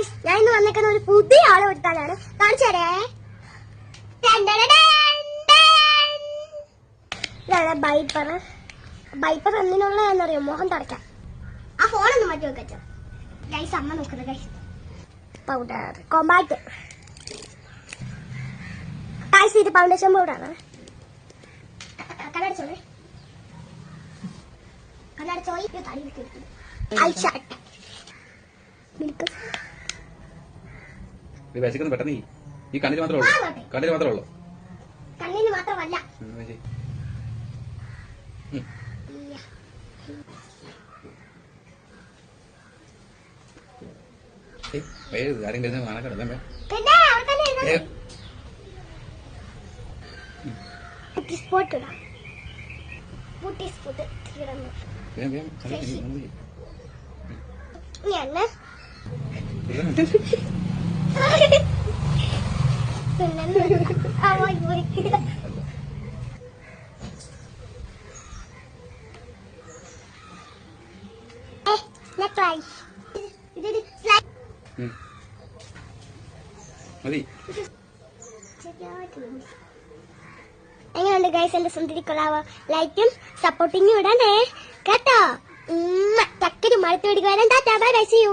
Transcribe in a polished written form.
Guys, ഞാൻ ഇന്ന് വന്നേക്കുന്ന ഒരു പുതിയ ആളെ എടുത്താലാണ്. കാണിച്ചു തരേ. ഇതാണ് ബൈപ്പർ. ബൈപ്പർ എന്തിനുള്ളതാണെന്നറിയോ? മോഹം തുടയ്ക്കാം. ആ ഫോണൊന്നും മാറ്റി വെക്കച്ചോ. ഗൈസ്, അമ്മ നോക്കുന്നത്. Guys, powder compact. ഗൈസ്, ഇത് ഫൗണ്ടേഷൻ പൗഡറാണ്. കണ്ണടച്ചോളേ, കണ്ണടച്ചോയി. തടി ഐഷാട്ട് പെട്ടെന്ന് ഈ കണ്ണിന് മാത്രമേ ഉള്ളൂ. കണ്ണിന് മാത്രമേ ഉള്ളൂ. കണ്ണിന് മാത്രമല്ല. എങ്ങനെയുണ്ട് ഗൈസ് എന്റെ സുന്ദരി കൊള്ളാവോ? ലൈക്കും സപ്പോർട്ടിങ്ങും ഇടണേ കേട്ടോ. ചക്കരി മഴത്ത് പിടിക്കുവാനും. Tata, bye bye, see U.